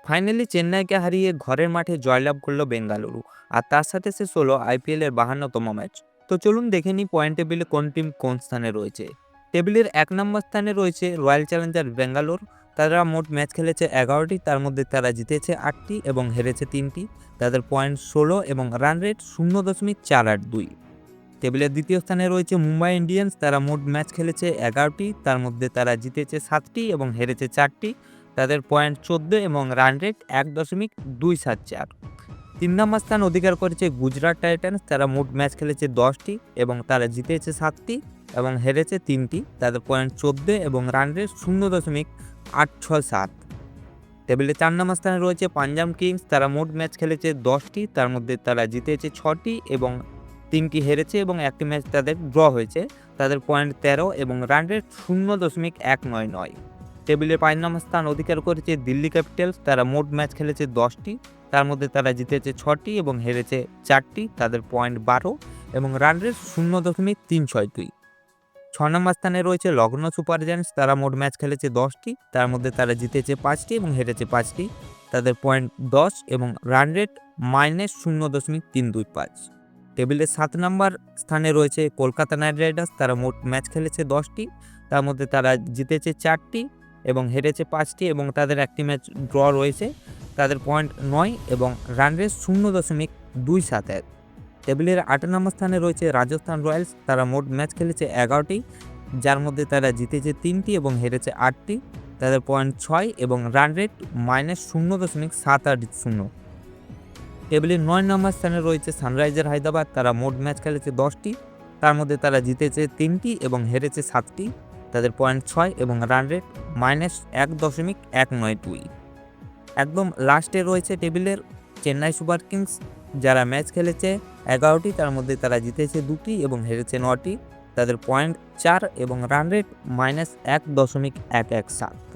Finally চেন্নাইকে হারিয়ে ঘরের মাঠে জয়লাভ করলো বেঙ্গালুরু। আর তার সাথে শেষ হলো আইপিএল এর 52তম ম্যাচ। তো চলুন দেখে নিই পয়েন্ট টেবিলে কোন টিম কোন স্থানে রয়েছে। টেবিলের 1 নম্বর স্থানে রয়েছে রয়্যাল চ্যালেঞ্জার বেঙ্গালোর। তারা মোট ম্যাচ খেলেছে 11টি, তার মধ্যে তারা জিতেছে 8টি এবং হেরেছে 3টি। তাদের পয়েন্ট 16 এবং রান রেট 0.482। টেবিলের দ্বিতীয় স্থানে রয়েছে মুম্বাই ইন্ডিয়ান্স। তারা মোট ম্যাচ খেলেছে 11টি, তার মধ্যে তারা জিতেছে 7টি এবং হেরেছে 4টি। তাদের পয়েন্ট 14 এবং রান রেট 1.274। 3 নম্বর স্থান অধিকার করেছে গুজরাট টাইটান্স। তারা মোট ম্যাচ খেলেছে 10টি এবং তারা জিতেছে 7টি এবং হেরেছে 3টি। তাদের পয়েন্ট 14 এবং রান রেট 0.867। টেবিলে 4 নম্বর স্থানে রয়েছে পাঞ্জাব কিংস। তারা মোট ম্যাচ খেলেছে 10টি, তার মধ্যে তারা জিতেছে 6টি এবং 3টি হেরেছে এবং একটি ম্যাচ তাদের ড্র হয়েছে। তাদের পয়েন্ট 13 এবং রান রেট 0.199। টেবিলে 5 নম্বর স্থান অধিকার করেছে দিল্লি ক্যাপিটালস। তারা মোট ম্যাচ খেলেছে 10টি, তার মধ্যে তারা জিতেছে 6টি এবং হেরেছে 4টি। তাদের পয়েন্ট 12 এবং রান রেট 0.362। 6 নম্বর স্থানে রয়েছে লখনৌ সুপার জায়ান্টস। তারা মোট ম্যাচ খেলেছে 10টি, তার মধ্যে তারা জিতেছে 5টি এবং হেরেছে 5টি। তাদের পয়েন্ট 10 এবং রান রেট -0.325। টেবিলে 7 নম্বর স্থানে রয়েছে কলকাতা নাইট রাইডার্স। তারা মোট ম্যাচ খেলেছে 10টি, তার মধ্যে তারা জিতেছে 4টি এবং হেরেছে 5টি এবং তাদের একটি ম্যাচ ড্র রয়েছে। তাদের পয়েন্ট 9 এবং রান রেট 0.271। টেবিলের 8 নম্বর স্থানে রয়েছে রাজস্থান রয়্যালস। তারা মোট ম্যাচ খেলেছে 11টি, যার মধ্যে তারা জিতেছে 3টি এবং হেরেছে 8টি। তাদের পয়েন্ট 6 এবং রান রেট -0.780। টেবিলের 9 নম্বর স্থানে রয়েছে সানরাইজার হায়দ্রাবাদ। তারা মোট ম্যাচ খেলেছে 10টি, তার মধ্যে তারা জিতেছে 3টি এবং হেরেছে 7টি। তাদের পয়েন্ট 6 এবং রান রেট -1.192। একদম লাস্টে রয়েছে টেবিলের চেন্নাই সুপার কিংস। যারা ম্যাচ খেলেছে 11টি, তার মধ্যে তারা জিতেছে 2টি এবং হেরেছে 9টি। তাদের পয়েন্ট 4 এবং রান রেট -1.117।